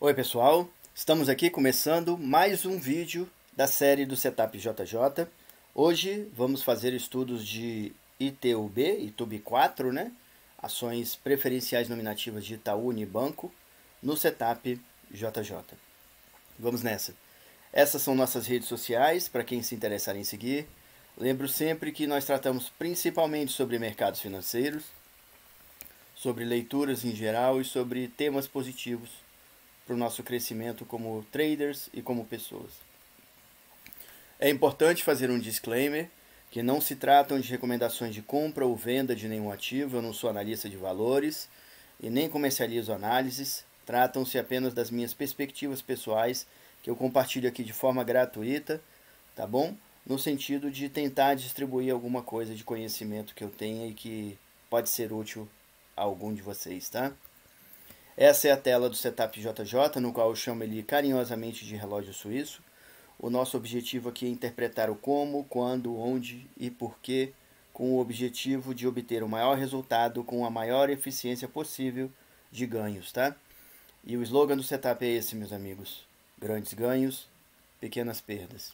Oi pessoal, estamos aqui começando mais um vídeo da série do Setup JJ. Hoje vamos fazer estudos de ITUB, ITUB 4, né? Ações preferenciais nominativas de Itaú Unibanco no Setup JJ. Vamos nessa. Essas são nossas redes sociais, para quem se interessar em seguir. Lembro sempre que nós tratamos principalmente sobre mercados financeiros, sobre leituras em geral e sobre temas positivos para o nosso crescimento como traders e como pessoas. É importante fazer um disclaimer que não se tratam de recomendações de compra ou venda de nenhum ativo, eu não sou analista de valores e nem comercializo análises, tratam-se apenas das minhas perspectivas pessoais que eu compartilho aqui de forma gratuita, tá bom? No sentido de tentar distribuir alguma coisa de conhecimento que eu tenha e que pode ser útil a algum de vocês, tá? Essa é a tela do Setup JJ, no qual eu chamo ele carinhosamente de relógio suíço. O nosso objetivo aqui é interpretar o como, quando, onde e porquê, com o objetivo de obter o maior resultado com a maior eficiência possível de ganhos, tá? E o slogan do Setup é esse, meus amigos: grandes ganhos, pequenas perdas.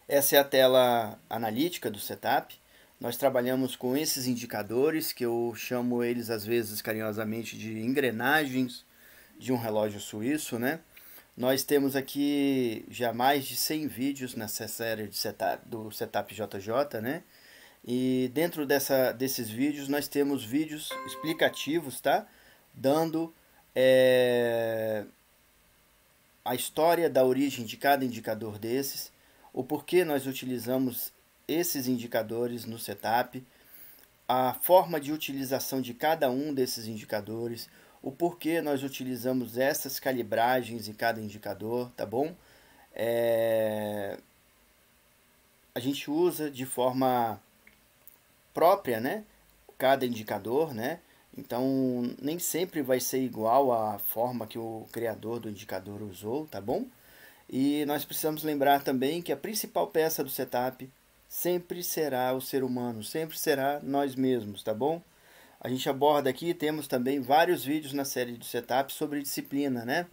Essa é a tela analítica do Setup. Nós trabalhamos com esses indicadores, que eu chamo eles às vezes carinhosamente de engrenagens de um relógio suíço, né? Nós temos aqui já mais de 100 vídeos nessa série de setup, do Setup JJ, né? E dentro desses vídeos nós temos vídeos explicativos, tá? Dando a história da origem de cada indicador desses, o porquê nós utilizamos esses indicadores no setup, a forma de utilização de cada um desses indicadores, o porquê nós utilizamos essas calibragens em cada indicador, tá bom? A gente usa de forma própria, né? Cada indicador, né? Então, nem sempre vai ser igual à forma que o criador do indicador usou, tá bom? E nós precisamos lembrar também que a principal peça do setup sempre será o ser humano, sempre será nós mesmos, tá bom? A gente aborda aqui, temos também vários vídeos na série do setup sobre disciplina, né?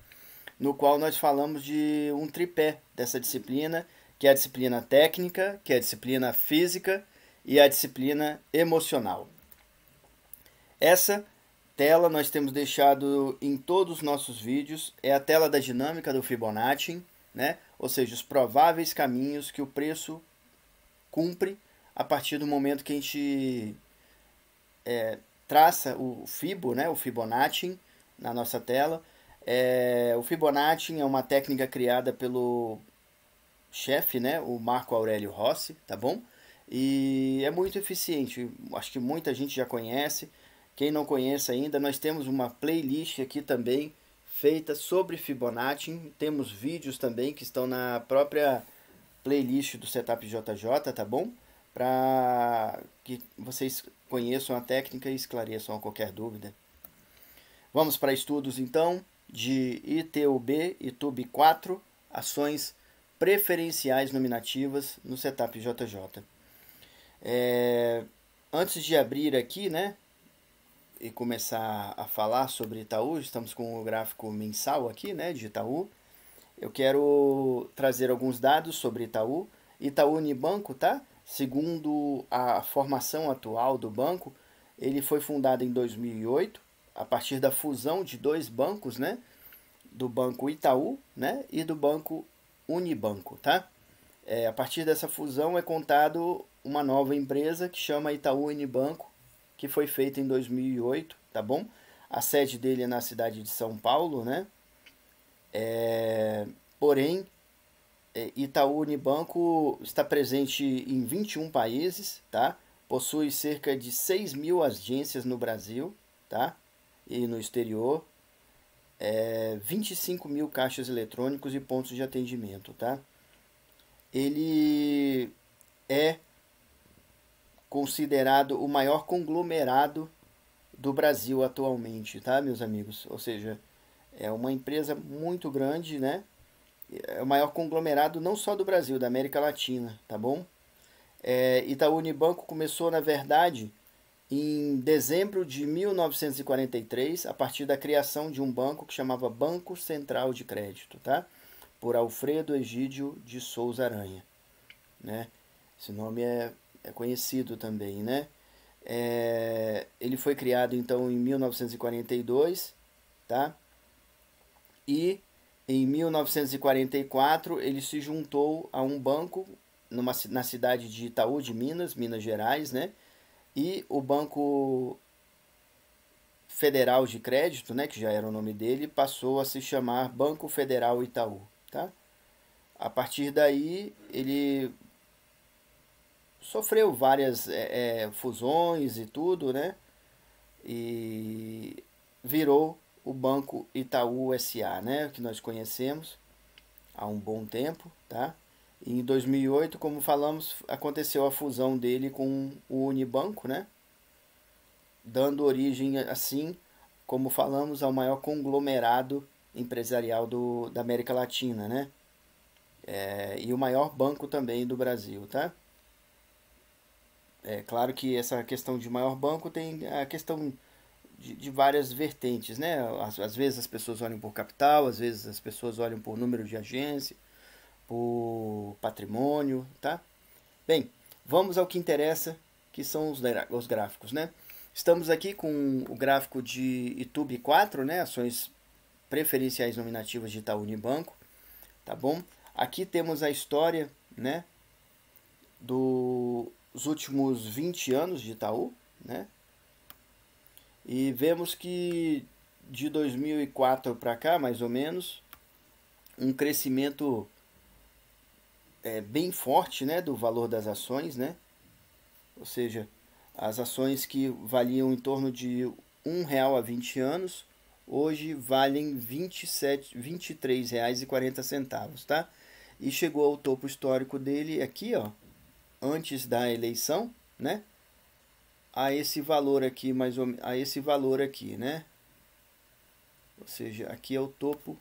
No qual nós falamos de um tripé dessa disciplina, que é a disciplina técnica, que é a disciplina física e a disciplina emocional. Essa tela nós temos deixado em todos os nossos vídeos, é a tela da dinâmica do Fibonacci, né? Ou seja, os prováveis caminhos que o preço cumpre a partir do momento que a gente traça o Fibo, né? O Fibonacci na nossa tela. O Fibonacci é uma técnica criada pelo chefe, né? O Marco Aurélio Rossi, tá bom? E é muito eficiente, acho que muita gente já conhece. Quem não conhece ainda, nós temos uma playlist aqui também feita sobre Fibonacci. Temos vídeos também que estão na própria playlist do Setup JJ, tá bom? Para que vocês conheçam a técnica e esclareçam qualquer dúvida. Vamos para estudos então de ITUB, ITUB 4, ações preferenciais nominativas no Setup JJ. Antes de abrir aqui, né, e começar a falar sobre Itaú, estamos com o gráfico mensal aqui, né, de Itaú. Eu quero trazer alguns dados sobre Itaú. Itaú Unibanco, tá? Segundo a formação atual do banco, ele foi fundado em 2008, a partir da fusão de dois bancos, né? Do Banco Itaú, né? E do Banco Unibanco, tá? A partir dessa fusão é contado uma nova empresa que chama Itaú Unibanco, que foi feita em 2008, tá bom? A sede dele é na cidade de São Paulo, né? Porém, Itaú Unibanco está presente em 21 países, tá? Possui cerca de 6 mil agências no Brasil, tá? E no exterior. 25 mil caixas eletrônicos e pontos de atendimento, tá? Ele é considerado o maior conglomerado do Brasil atualmente, tá, meus amigos? Ou seja, é uma empresa muito grande, né? É o maior conglomerado não só do Brasil, da América Latina, tá bom? Itaú Unibanco começou, na verdade, em dezembro de 1943, a partir da criação de um banco que chamava Banco Central de Crédito, tá? Por Alfredo Egídio de Souza Aranha, né? Esse nome é conhecido também, né? Ele foi criado então em 1942, tá? E em 1944 ele se juntou a um banco na cidade de Itaú de Minas Gerais, né? E o Banco Federal de Crédito, né, que já era o nome dele, passou a se chamar Banco Federal Itaú, tá? A partir daí ele sofreu várias fusões e tudo, né? E virou o Banco Itaú SA, né? Que nós conhecemos há um bom tempo, tá? E em 2008, como falamos, aconteceu a fusão dele com o Unibanco, né? Dando origem, assim, como falamos, ao maior conglomerado empresarial da América Latina, né? E o maior banco também do Brasil, tá? É claro que essa questão de maior banco tem a questão de várias vertentes, né? Às vezes as pessoas olham por capital, às vezes as pessoas olham por número de agência, por patrimônio, tá? Bem, vamos ao que interessa, que são os gráficos, né? Estamos aqui com o gráfico de ITUB 4, né? Ações preferenciais nominativas de Itaú Unibanco, tá bom? Aqui temos a história, né? Dos últimos 20 anos de Itaú, né? E vemos que de 2004 para cá, mais ou menos, um crescimento bem forte, né, do valor das ações, né? Ou seja, as ações que valiam em torno de R$ 1 há 20 anos, hoje valem R$ 23,40, tá? E chegou ao topo histórico dele aqui, ó, antes da eleição, né? A esse valor aqui, a esse valor aqui, né? Ou seja, aqui é o topo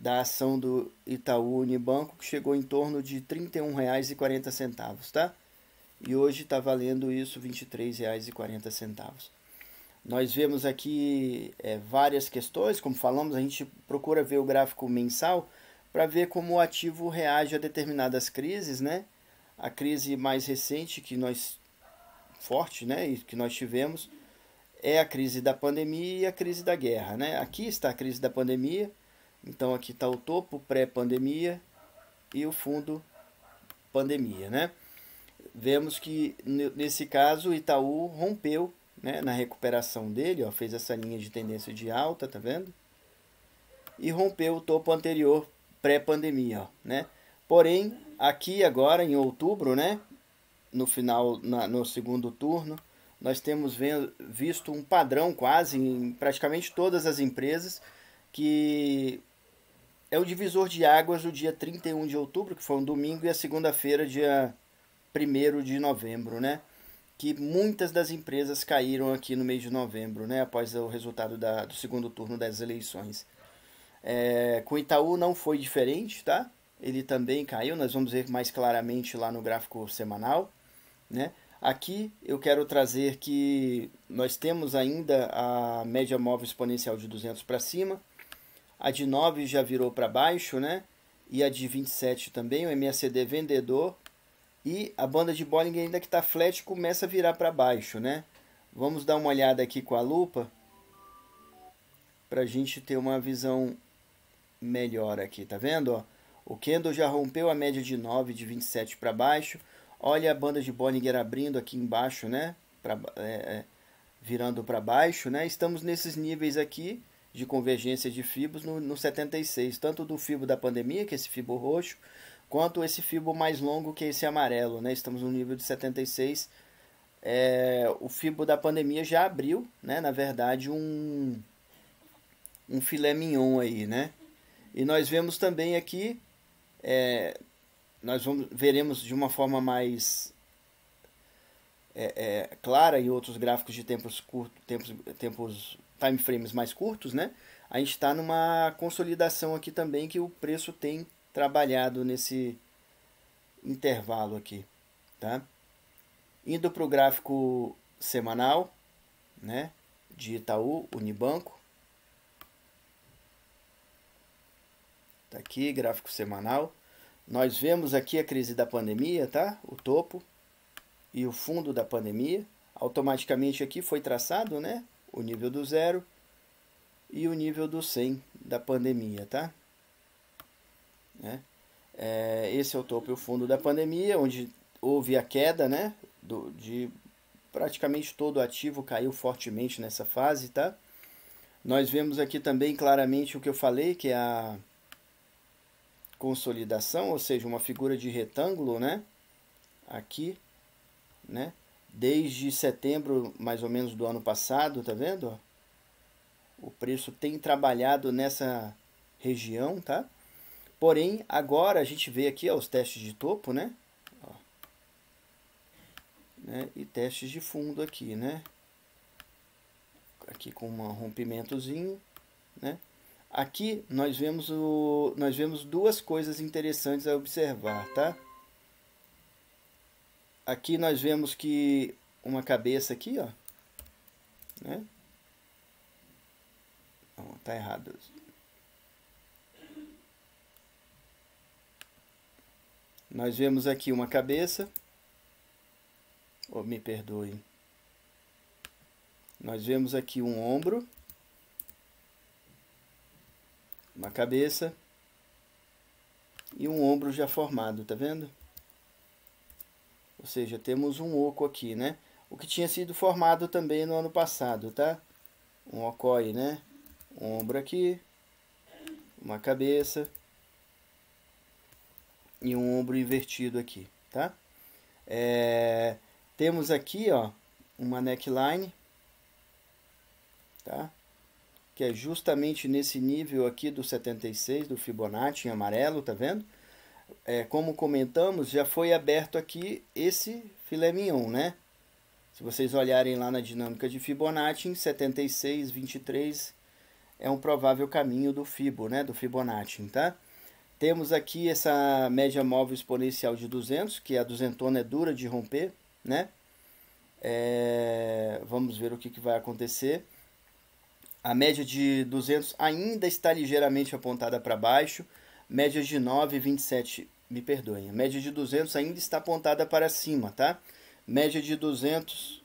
da ação do Itaú Unibanco, que chegou em torno de R$ 31,40, tá? E hoje está valendo isso R$ 23,40. Nós vemos aqui várias questões, como falamos, a gente procura ver o gráfico mensal para ver como o ativo reage a determinadas crises, né? A crise mais recente forte, né, e que nós tivemos é a crise da pandemia e a crise da guerra, né? Aqui está a crise da pandemia, então aqui está o topo pré-pandemia e o fundo pandemia, né? Vemos que nesse caso o Itaú rompeu, né, na recuperação dele, ó, fez essa linha de tendência de alta, tá vendo? E rompeu o topo anterior pré-pandemia, né? Porém, aqui agora em outubro, né, no final, no segundo turno, nós temos visto um padrão quase em praticamente todas as empresas, que é o divisor de águas do dia 31 de outubro, que foi um domingo, e a segunda-feira, dia 1º de novembro, né? Que muitas das empresas caíram aqui no mês de novembro, né? Após o resultado do segundo turno das eleições. Com o Itaú não foi diferente, tá? Ele também caiu, nós vamos ver mais claramente lá no gráfico semanal, né? Aqui eu quero trazer que nós temos ainda a média móvel exponencial de 200 para cima, a de 9 já virou para baixo, né? E a de 27 também, o MACD vendedor, e a banda de Bollinger ainda que está flat começa a virar para baixo, né? Vamos dar uma olhada aqui com a lupa para a gente ter uma visão melhor aqui, tá vendo? Ó? O candle já rompeu a média de 9, de 27 para baixo. Olha a banda de Bollinger abrindo aqui embaixo, né? Virando para baixo, né? Estamos nesses níveis aqui de convergência de fibos no 76, tanto do fibo da pandemia, que é esse fibo roxo, quanto esse fibo mais longo, que é esse amarelo, né? Estamos no nível de 76. O fibo da pandemia já abriu, né? Na verdade, um filé mignon aí, né? E nós vemos também aqui, veremos de uma forma mais clara em outros gráficos de tempos curtos, time frames mais curtos, né? A gente está numa consolidação aqui também, que o preço tem trabalhado nesse intervalo aqui, tá? Indo para o gráfico semanal, né, de Itaú Unibanco. Tá aqui, gráfico semanal. Nós vemos aqui a crise da pandemia, tá? O topo e o fundo da pandemia. Automaticamente aqui foi traçado, né, o nível do 0 e o nível do 100 da pandemia, tá? Né? Esse é o topo e o fundo da pandemia, onde houve a queda, né, de praticamente todo o ativo caiu fortemente nessa fase, tá? Nós vemos aqui também claramente o que eu falei, que é a consolidação, ou seja, uma figura de retângulo, né? Aqui, né? Desde setembro, mais ou menos, do ano passado, tá vendo? O preço tem trabalhado nessa região, tá? Porém, agora a gente vê aqui, ó, os testes de topo, né? Ó, né? E testes de fundo aqui, né? Aqui com um rompimentozinho, né? Aqui nós vemos duas coisas interessantes a observar, tá? Aqui nós vemos que uma cabeça aqui, ó, né? Não, tá errado. Nós vemos aqui uma cabeça. Oh, me perdoe. Nós vemos aqui um ombro, uma cabeça e um ombro já formado, tá vendo? Ou seja, temos um oco aqui, né? O que tinha sido formado também no ano passado, tá? Um ocói, né? Um ombro aqui, uma cabeça e um ombro invertido aqui, tá? Temos aqui, ó, uma neckline, tá? Que é justamente nesse nível aqui do 76 do Fibonacci em amarelo, tá vendo? Como comentamos, já foi aberto aqui esse filé mignon, né? Se vocês olharem lá na dinâmica de Fibonacci, em 76, 23 é um provável caminho do Fibo, né? Do Fibonacci, tá? Temos aqui essa média móvel exponencial de 200, que a duzentona é dura de romper, né? Vamos ver o que vai acontecer. A média de 200 ainda está ligeiramente apontada para baixo. Média de 9,27, me perdoem. A média de 200 ainda está apontada para cima, tá? Média de 200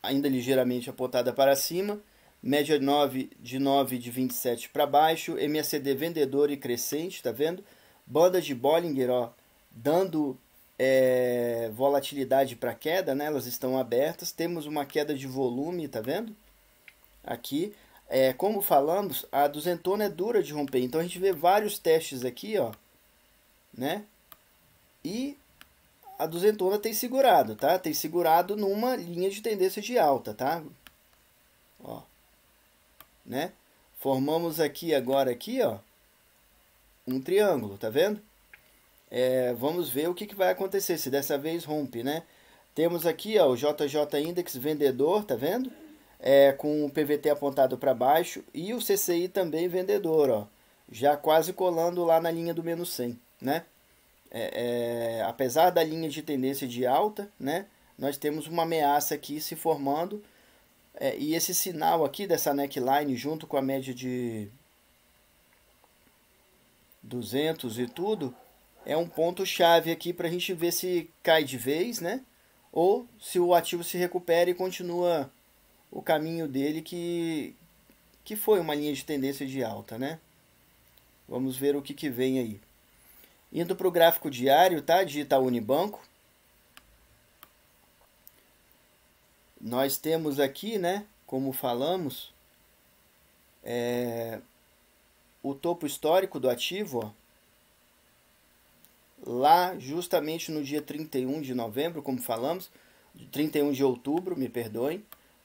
ainda ligeiramente apontada para cima. Média de 27 para baixo. MACD vendedor e crescente, tá vendo? Banda de Bollinger, ó, dando volatilidade para queda, né? Elas estão abertas. Temos uma queda de volume, tá vendo? Aqui, como falamos, a duzentona é dura de romper. Então a gente vê vários testes aqui, ó, né? E a duzentona tem segurado, tá? Tem segurado numa linha de tendência de alta, tá? Ó, né? Formamos aqui agora aqui, ó, um triângulo, tá vendo? Vamos ver o que vai acontecer se dessa vez rompe, né? Temos aqui, ó, o JJ Index vendedor, tá vendo? Com o PVT apontado para baixo e o CCI também vendedor, ó, já quase colando lá na linha do menos 100, né? Apesar da linha de tendência de alta, né, nós temos uma ameaça aqui se formando, e esse sinal aqui dessa neckline junto com a média de 200 e tudo, é um ponto chave aqui para a gente ver se cai de vez, né, ou se o ativo se recupera e continua o caminho dele que foi uma linha de tendência de alta, né? Vamos ver o que vem aí. Indo para o gráfico diário, tá? De Itaú Unibanco. Nós temos aqui, né? Como falamos, o topo histórico do ativo, ó, lá justamente no dia 31 de novembro, como falamos, 31 de outubro, me perdoem.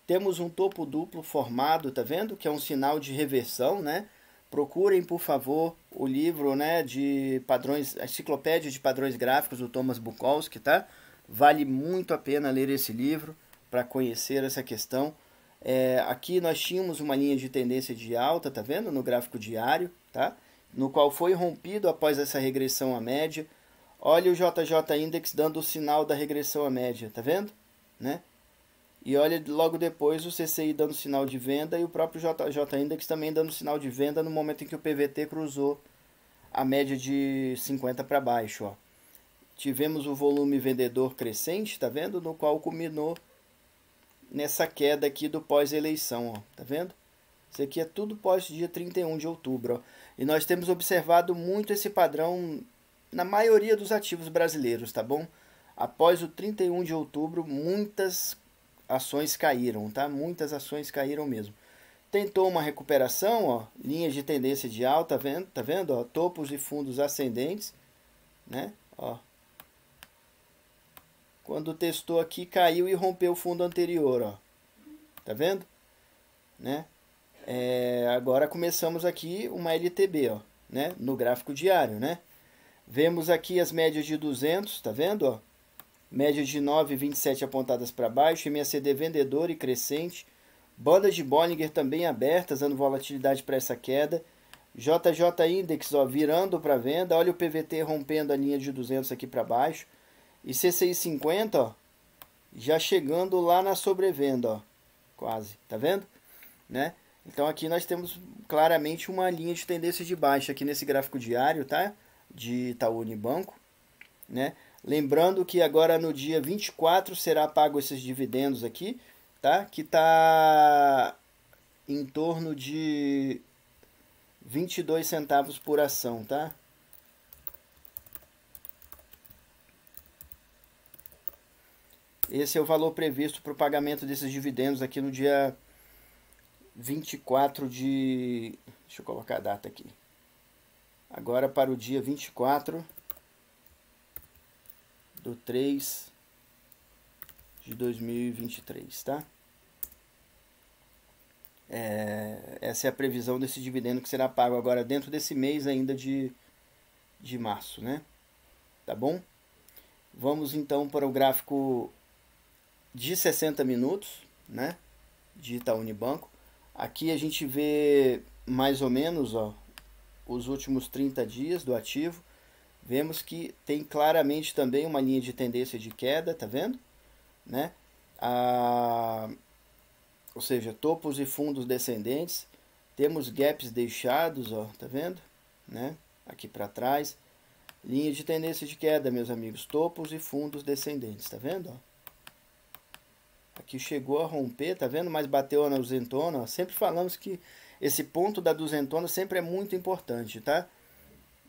Temos um topo duplo formado, tá vendo? Que é um sinal de reversão, né? Procurem, por favor, o livro, né, de padrões, a Enciclopédia de Padrões Gráficos do Thomas Bukowski, tá? Vale muito a pena ler esse livro para conhecer essa questão. Aqui nós tínhamos uma linha de tendência de alta, tá vendo? No gráfico diário, tá? No qual foi rompido após essa regressão à média. Olha o JJ Index dando o sinal da regressão à média, tá vendo? Né? E olha logo depois o CCI dando sinal de venda e o próprio JJ Index também dando sinal de venda no momento em que o PVT cruzou a média de 50 para baixo, ó. Tivemos o volume vendedor crescente, tá vendo? No qual culminou nessa queda aqui do pós-eleição, ó. Tá vendo? Isso aqui é tudo pós dia 31 de outubro, ó. E nós temos observado muito esse padrão na maioria dos ativos brasileiros, tá bom? Após o 31 de outubro, muitas ações caíram, tá? Muitas ações caíram mesmo. Tentou uma recuperação, ó, linhas de tendência de alta, tá vendo, ó, topos e fundos ascendentes, né? Ó. Quando testou aqui, caiu e rompeu o fundo anterior, ó. Tá vendo? Né? Agora começamos aqui uma LTB, ó, né? No gráfico diário, né? Vemos aqui as médias de 200, tá vendo, ó? Média de 9,27 apontadas para baixo, MACD vendedor e crescente. Bandas de Bollinger também abertas, dando volatilidade para essa queda. JJ Index, ó, virando para venda. Olha o PVT rompendo a linha de 200 aqui para baixo. E CCI 50, ó, já chegando lá na sobrevenda, ó, quase, tá vendo? Né? Então aqui nós temos claramente uma linha de tendência de baixa aqui nesse gráfico diário, tá? De Itaú Unibanco, né? Lembrando que agora no dia 24 será pago esses dividendos aqui, tá? Que tá em torno de 22 centavos por ação, tá? Esse é o valor previsto para o pagamento desses dividendos aqui no dia 24 de... Deixa eu colocar a data aqui. Agora para o dia 24 do 3 de 2023, tá? Essa é a previsão desse dividendo que será pago agora dentro desse mês ainda de março, né? Tá bom? Vamos então para o gráfico de 60 minutos, né? De Itaú Unibanco. Aqui a gente vê mais ou menos, ó, os últimos 30 dias do ativo. Vemos que tem claramente também uma linha de tendência de queda, tá vendo? Né? Ou seja, topos e fundos descendentes. Temos gaps deixados, ó, tá vendo? Né? Aqui para trás. Linha de tendência de queda, meus amigos. Topos e fundos descendentes, tá vendo? Ó? Aqui chegou a romper, tá vendo? Mas bateu na duzentona, ó. Sempre falamos que esse ponto da duzentona sempre é muito importante, tá?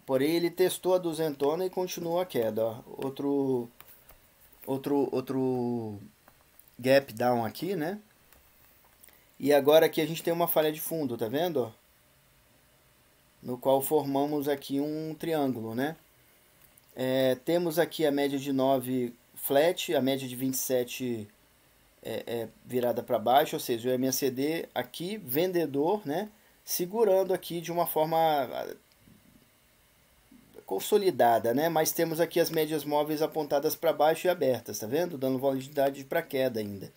Porém, ele testou a duzentona e continuou a queda, ó. Outro gap down aqui, né? E agora aqui a gente tem uma falha de fundo, tá vendo? Ó? No qual formamos aqui um triângulo, né? Temos aqui a média de 9 flat, a média de 27 virada para baixo, ou seja, o MACD aqui, vendedor, né? Segurando aqui de uma forma consolidada, né? Mas temos aqui as médias móveis apontadas para baixo e abertas, tá vendo? Dando volatilidade para queda ainda.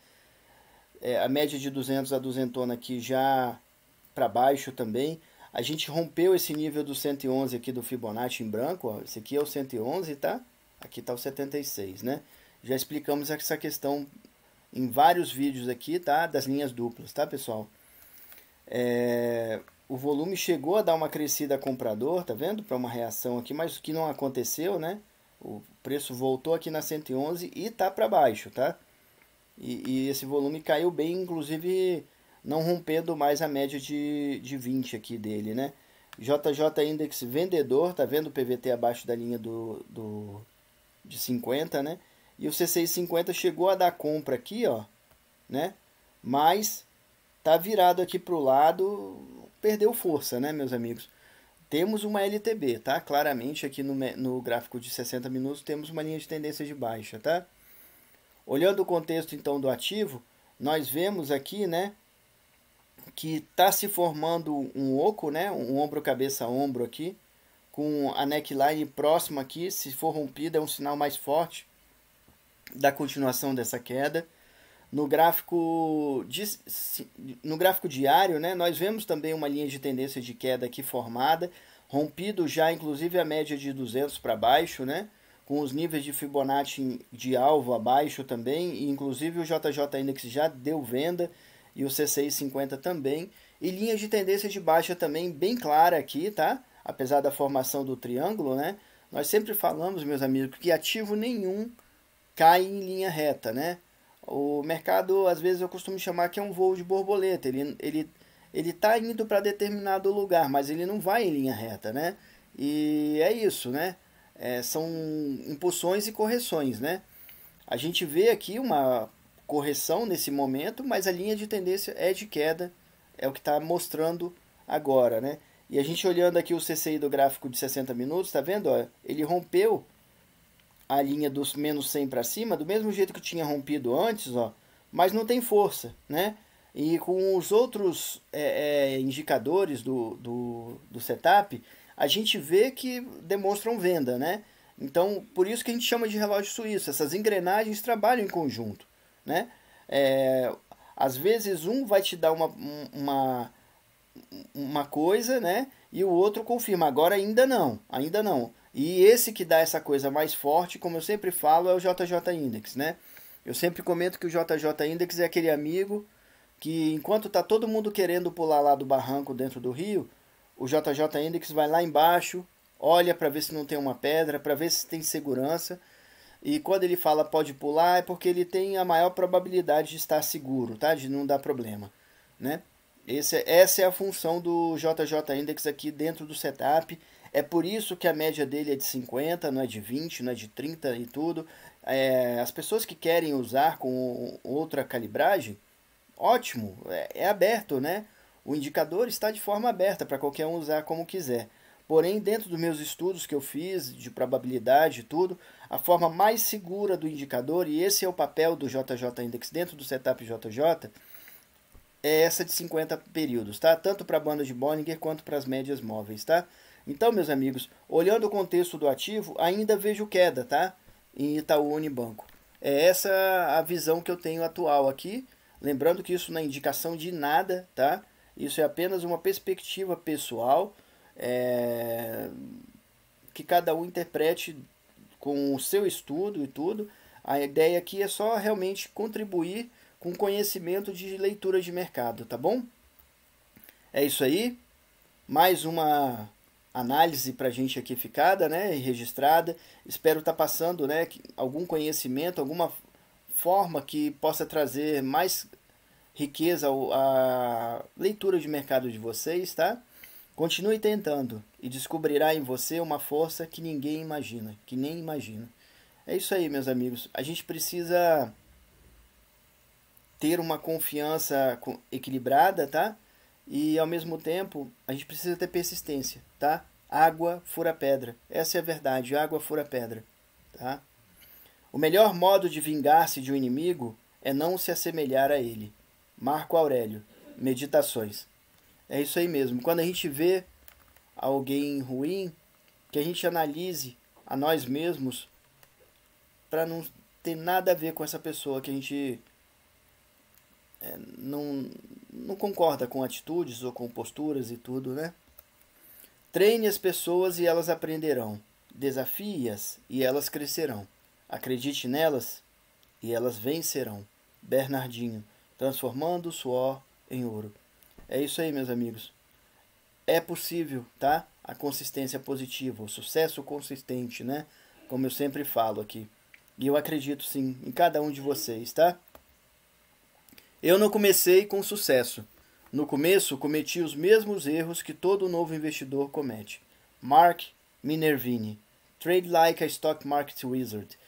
A média de 200 a duzentona aqui já para baixo também. A gente rompeu esse nível do 111 aqui do Fibonacci em branco, ó. Esse aqui é o 111, tá? Aqui tá o 76, né? Já explicamos essa questão em vários vídeos aqui, tá? Das linhas duplas, tá, pessoal? O volume chegou a dar uma crescida comprador, tá vendo? Para uma reação aqui, mas o que não aconteceu, né? O preço voltou aqui na 111 e tá para baixo, tá? E esse volume caiu bem, inclusive não rompendo mais a média de 20 aqui dele, né? JJ Index vendedor, tá vendo o PVT abaixo da linha de 50, né? E o CCI 50 chegou a dar compra aqui, ó, né? Mas tá virado aqui pro lado, perdeu força, né, meus amigos? Temos uma LTB, tá? Claramente aqui no gráfico de 60 minutos temos uma linha de tendência de baixa, tá? Olhando o contexto então do ativo, nós vemos aqui, né, que está se formando um oco, né, um ombro cabeça ombro aqui, com a neckline próxima aqui, se for rompida é um sinal mais forte da continuação dessa queda. No gráfico diário, né, nós vemos também uma linha de tendência de queda aqui formada, rompido já inclusive a média de 200 para baixo, né, com os níveis de Fibonacci de alvo abaixo também, e inclusive o JJ Index já deu venda e o CCI 50 também, e linhas de tendência de baixa também bem clara aqui, tá? Apesar da formação do triângulo, né? Nós sempre falamos, meus amigos, que ativo nenhum cai em linha reta, né? O mercado, às vezes, eu costumo chamar que é um voo de borboleta. Ele tá indo para determinado lugar, mas ele não vai em linha reta, né? E é isso, né? São impulsões e correções, né? A gente vê aqui uma correção nesse momento, mas a linha de tendência é de queda, é o que está mostrando agora, né? E a gente olhando aqui o CCI do gráfico de 60 minutos, tá vendo? Ó, ele rompeu a linha dos menos 100 para cima, do mesmo jeito que tinha rompido antes, ó, mas não tem força, né? E com os outros indicadores do setup, a gente vê que demonstram venda, né? Então, por isso que a gente chama de relógio suíço. Essas engrenagens trabalham em conjunto, né? Às vezes um vai te dar uma coisa, né? E o outro confirma. Agora ainda não, ainda não. E esse que dá essa coisa mais forte, como eu sempre falo, é o JJ Index, né? Eu sempre comento que o JJ Index é aquele amigo que enquanto tá todo mundo querendo pular lá do barranco dentro do rio, o JJ Index vai lá embaixo, olha para ver se não tem uma pedra, para ver se tem segurança. E quando ele fala pode pular, é porque ele tem a maior probabilidade de estar seguro, tá? De não dar problema, né? Essa é a função do JJ Index aqui dentro do setup. É por isso que a média dele é de 50, não é de 20, não é de 30 e tudo. As pessoas que querem usar com outra calibragem, ótimo, é aberto, né? O indicador está de forma aberta para qualquer um usar como quiser. Porém, dentro dos meus estudos que eu fiz de probabilidade e tudo, a forma mais segura do indicador, e esse é o papel do JJ Index dentro do setup JJ, é essa de 50 períodos, tá? Tanto para a banda de Bollinger quanto para as médias móveis, tá? Então, meus amigos, olhando o contexto do ativo, ainda vejo queda, tá? Em Itaú Unibanco. É essa a visão que eu tenho atual aqui. Lembrando que isso não é indicação de nada, tá? Isso é apenas uma perspectiva pessoal, que cada um interprete com o seu estudo e tudo. A ideia aqui é só realmente contribuir com conhecimento de leitura de mercado, tá bom? É isso aí. Mais uma análise para a gente aqui ficada, né, e registrada. Espero estar passando, né, algum conhecimento, alguma forma que possa trazer mais riqueza à leitura de mercado de vocês, tá? Continue tentando e descobrirá em você uma força que ninguém imagina, que nem imagina. É isso aí, meus amigos. A gente precisa ter uma confiança equilibrada, tá? E ao mesmo tempo, a gente precisa ter persistência, tá? Água fura pedra. Essa é a verdade, água fura pedra, tá? O melhor modo de vingar-se de um inimigo é não se assemelhar a ele. Marco Aurélio, Meditações. É isso aí mesmo. Quando a gente vê alguém ruim, que a gente analise a nós mesmos para não ter nada a ver com essa pessoa que a gente não concorda com atitudes ou com posturas e tudo, né? Treine as pessoas e elas aprenderão. Desafie-as e elas crescerão. Acredite nelas e elas vencerão. Bernardinho, transformando o suor em ouro. É isso aí, meus amigos. É possível, tá? A consistência positiva, o sucesso consistente, né? Como eu sempre falo aqui. E eu acredito sim em cada um de vocês, tá? Eu não comecei com sucesso. No começo, cometi os mesmos erros que todo novo investidor comete. Mark Minervini. Trade like a stock market wizard.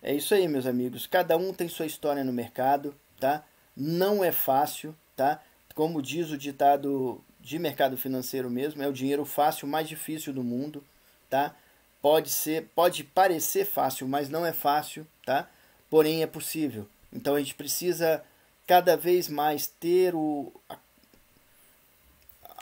É isso aí, meus amigos. Cada um tem sua história no mercado, tá? Não é fácil, tá? Como diz o ditado de mercado financeiro mesmo, é o dinheiro fácil mais difícil do mundo, tá? Pode parecer fácil, mas não é fácil, tá? Porém é possível. Então a gente precisa cada vez mais ter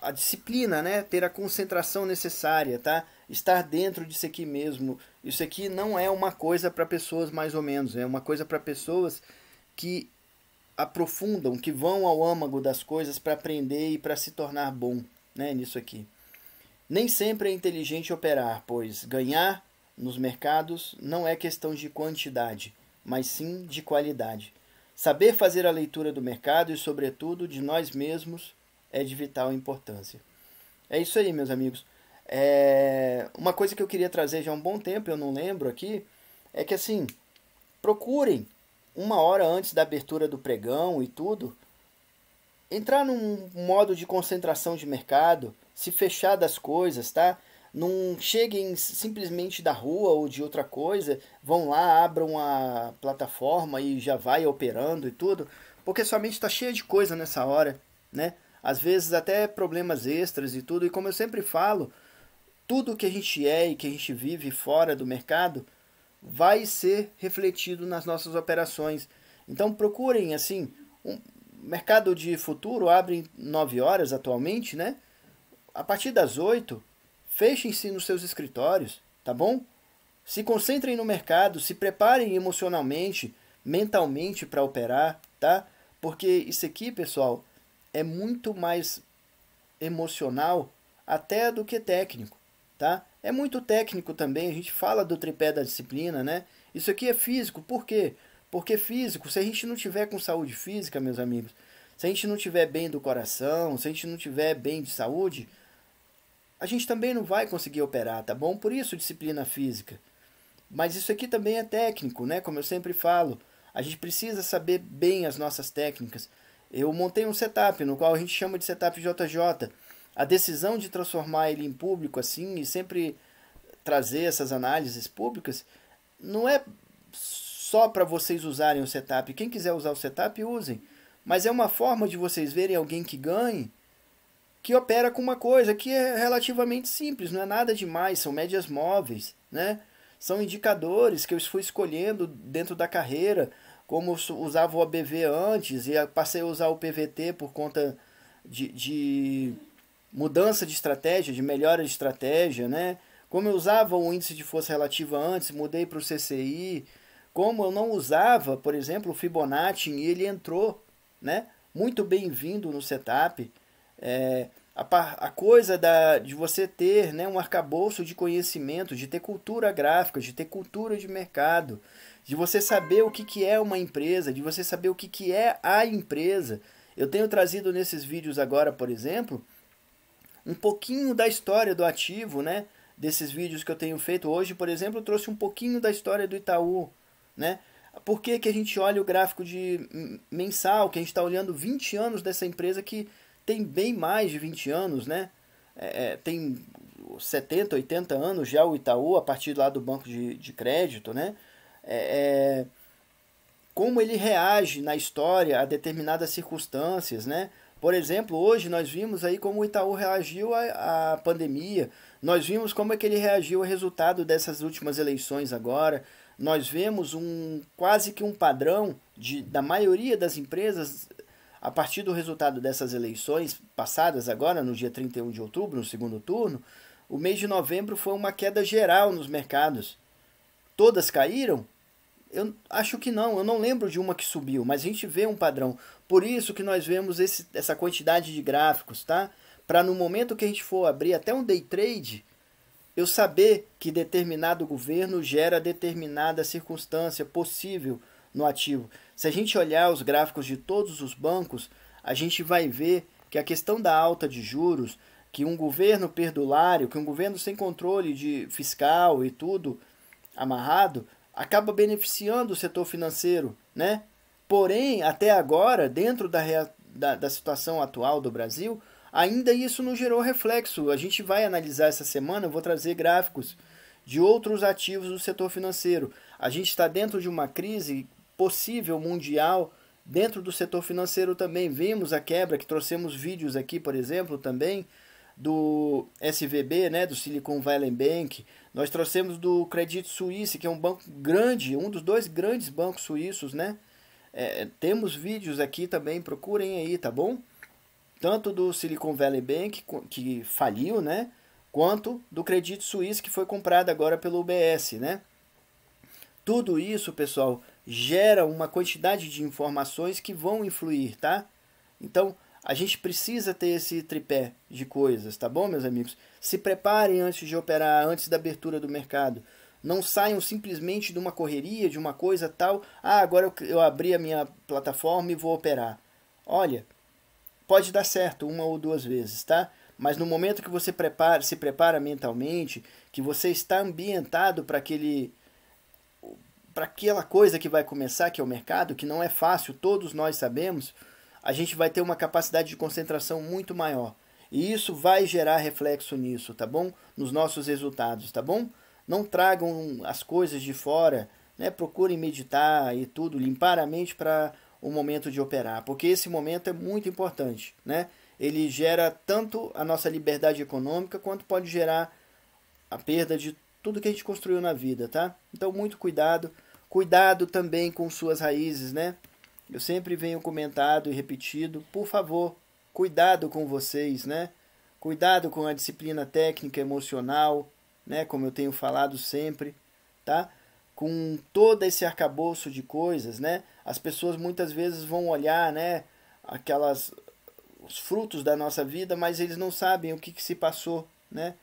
a disciplina, né? Ter a concentração necessária, tá? Estar dentro disso aqui mesmo. Isso aqui não é uma coisa para pessoas mais ou menos, é uma coisa para pessoas que aprofundam, que vão ao âmago das coisas para aprender e para se tornar bom, né, nisso aqui. Nem sempre é inteligente operar, pois ganhar nos mercados não é questão de quantidade, mas sim de qualidade. Saber fazer a leitura do mercado e, sobretudo, de nós mesmos é de vital importância. É isso aí, meus amigos. Uma coisa que eu queria trazer já há um bom tempo, eu não lembro aqui, é que assim, procurem uma hora antes da abertura do pregão e tudo, entrar num modo de concentração de mercado, se fechar das coisas, tá? Não cheguem simplesmente da rua ou de outra coisa, vão lá, abram a plataforma e já vai operando e tudo, porque sua mente está cheia de coisa nessa hora, né? Às vezes até problemas extras e tudo, e como eu sempre falo, tudo que a gente é e que a gente vive fora do mercado vai ser refletido nas nossas operações. Então procurem assim, mercado de futuro abre 9 horas atualmente, né? A partir das 8, fechem-se nos seus escritórios, tá bom? Se concentrem no mercado, se preparem emocionalmente, mentalmente para operar, tá? Porque isso aqui, pessoal, é muito mais emocional até do que técnico, tá? É muito técnico também, a gente fala do tripé da disciplina, né? Isso aqui é físico, por quê? Porque físico, se a gente não tiver com saúde física, meus amigos, se a gente não tiver bem do coração, se a gente não tiver bem de saúde, a gente também não vai conseguir operar, tá bom? Por isso, disciplina física. Mas isso aqui também é técnico, né? Como eu sempre falo, a gente precisa saber bem as nossas técnicas. Eu montei um setup, no qual a gente chama de setup JJ. A decisão de transformar ele em público assim e sempre trazer essas análises públicas não é só para vocês usarem o setup. Quem quiser usar o setup, usem. Mas é uma forma de vocês verem alguém que ganhe, que opera com uma coisa que é relativamente simples, não é nada demais, são médias móveis, né? São indicadores que eu fui escolhendo dentro da carreira, como usava o ABV antes e passei a usar o PVT por conta de mudança de estratégia, de melhora de estratégia, né? Como eu usava o índice de força relativa antes, mudei para o CCI. Como eu não usava, por exemplo, o Fibonacci e ele entrou, né? Muito bem-vindo no setup. A coisa de você ter, né, um arcabouço de conhecimento, de ter cultura gráfica, de ter cultura de mercado, de você saber o que é uma empresa, de você saber o que é a empresa. Eu tenho trazido nesses vídeos agora, por exemplo, um pouquinho da história do ativo, né? Desses vídeos que eu tenho feito hoje, por exemplo, eu trouxe um pouquinho da história do Itaú, né? Por que que a gente olha o gráfico de mensal, que a gente está olhando 20 anos dessa empresa que tem bem mais de 20 anos, né? Tem 70, 80 anos já o Itaú, a partir lá do banco de crédito, né? Como ele reage na história a determinadas circunstâncias, né? Por exemplo, hoje nós vimos aí como o Itaú reagiu à pandemia, nós vimos como é que ele reagiu ao resultado dessas últimas eleições agora, nós vemos quase que um padrão da maioria das empresas a partir do resultado dessas eleições passadas agora, no dia 31 de outubro, no segundo turno. O mês de novembro foi uma queda geral nos mercados. Todas caíram? Eu acho que não, eu não lembro de uma que subiu, mas a gente vê um padrão. Por isso que nós vemos essa quantidade de gráficos, tá? Para no momento que a gente for abrir até um day trade, eu saber que determinado governo gera determinada circunstância possível no ativo. Se a gente olhar os gráficos de todos os bancos, a gente vai ver que a questão da alta de juros, que um governo perdulário, que um governo sem controle fiscal e tudo amarrado, acaba beneficiando o setor financeiro, né? Porém, até agora, dentro da situação atual do Brasil, ainda isso não gerou reflexo. A gente vai analisar essa semana, eu vou trazer gráficos de outros ativos do setor financeiro. A gente está dentro de uma crise possível mundial dentro do setor financeiro também. Vimos a quebra, que trouxemos vídeos aqui, por exemplo, também do SVB, né, do Silicon Valley Bank. Nós trouxemos do Credit Suisse, que é um banco grande, um dos dois grandes bancos suíços, né? Temos vídeos aqui também, procurem aí, tá bom? Tanto do Silicon Valley Bank, que faliu, né? Quanto do Credit Suisse, que foi comprado agora pelo UBS, né? Tudo isso, pessoal, gera uma quantidade de informações que vão influir, tá? Então, a gente precisa ter esse tripé de coisas, tá bom, meus amigos? Se preparem antes de operar, antes da abertura do mercado. Não saiam simplesmente de uma correria, de uma coisa tal. Ah, agora eu abri a minha plataforma e vou operar. Olha, pode dar certo uma ou duas vezes, tá? Mas no momento que você se prepara mentalmente, que você está ambientado para aquela coisa que vai começar, que é o mercado, que não é fácil, todos nós sabemos, a gente vai ter uma capacidade de concentração muito maior. E isso vai gerar reflexo nisso, tá bom? Nos nossos resultados, tá bom? Não tragam as coisas de fora, né? Procurem meditar e tudo, limpar a mente para o momento de operar, porque esse momento é muito importante, né? Ele gera tanto a nossa liberdade econômica, quanto pode gerar a perda de tudo que a gente construiu na vida, tá? Então, muito cuidado. Cuidado também com suas raízes, né? Eu sempre venho comentado e repetido, por favor, cuidado com vocês, né? Cuidado com a disciplina técnica emocional, né? Como eu tenho falado sempre, tá? Com todo esse arcabouço de coisas, né? As pessoas muitas vezes vão olhar, né? Os frutos da nossa vida, mas eles não sabem o que se passou, né?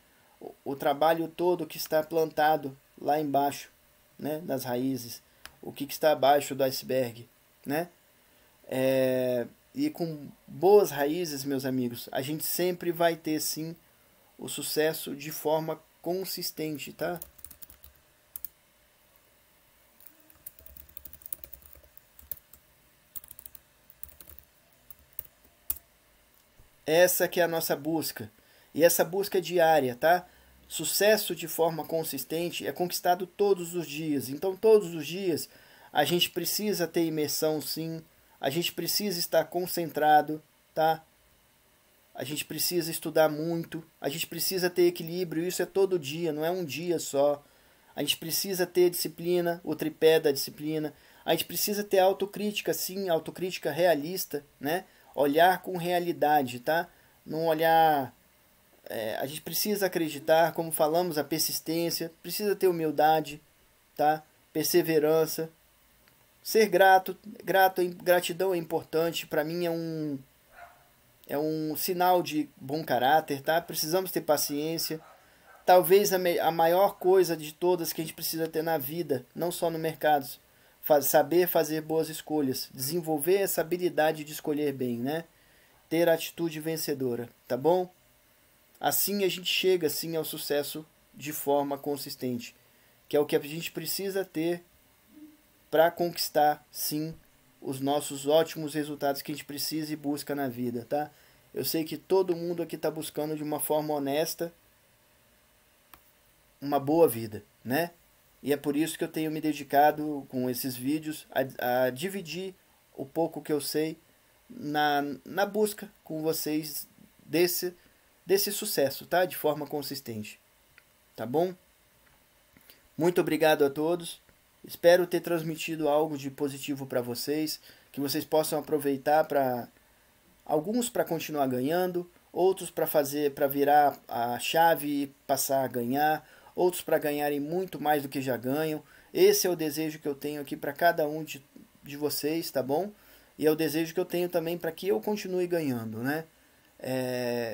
O trabalho todo que está plantado lá embaixo, né? Nas raízes, o que está abaixo do iceberg, né? E com boas raízes, meus amigos, a gente sempre vai ter sim o sucesso de forma consistente, tá? Essa que é a nossa busca. E essa busca é diária, tá? Sucesso de forma consistente é conquistado todos os dias. Então, todos os dias, a gente precisa ter imersão, sim. A gente precisa estar concentrado, tá? A gente precisa estudar muito. A gente precisa ter equilíbrio. Isso é todo dia, não é um dia só. A gente precisa ter disciplina, o tripé da disciplina. A gente precisa ter autocrítica, sim, autocrítica realista, né? Olhar com realidade, tá? Não olhar... a gente precisa acreditar, como falamos, a persistência, precisa ter humildade, tá? Perseverança, ser grato, gratidão é importante, para mim é um sinal de bom caráter, tá? Precisamos ter paciência. Talvez a maior coisa de todas que a gente precisa ter na vida, não só no mercado, saber fazer boas escolhas, desenvolver essa habilidade de escolher bem, né? Ter atitude vencedora, tá bom? Assim a gente chega sim ao sucesso de forma consistente, que é o que a gente precisa ter para conquistar sim os nossos ótimos resultados que a gente precisa e busca na vida, tá? Eu sei que todo mundo aqui está buscando de uma forma honesta uma boa vida, né? E é por isso que eu tenho me dedicado com esses vídeos a dividir o pouco que eu sei na busca com vocês desse sucesso, tá? De forma consistente, tá bom? Muito obrigado a todos. Espero ter transmitido algo de positivo para vocês, que vocês possam aproveitar alguns para continuar ganhando, outros para virar a chave e passar a ganhar, outros para ganharem muito mais do que já ganham. Esse é o desejo que eu tenho aqui para cada um de vocês, tá bom? E é o desejo que eu tenho também para que eu continue ganhando, né?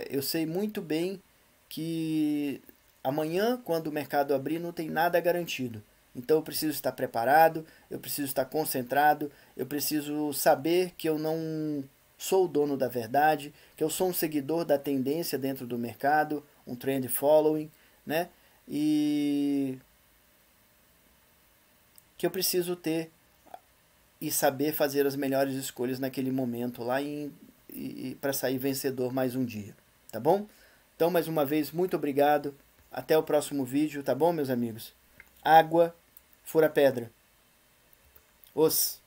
Eu sei muito bem que amanhã, quando o mercado abrir, não tem nada garantido. Então eu preciso estar preparado, eu preciso estar concentrado, eu preciso saber que eu não sou o dono da verdade, que eu sou um seguidor da tendência dentro do mercado, um trend following, né? E que eu preciso ter e saber fazer as melhores escolhas naquele momento lá para sair vencedor mais um dia, tá bom? Então, mais uma vez, muito obrigado. Até o próximo vídeo, tá bom, meus amigos? Água, fura pedra. Os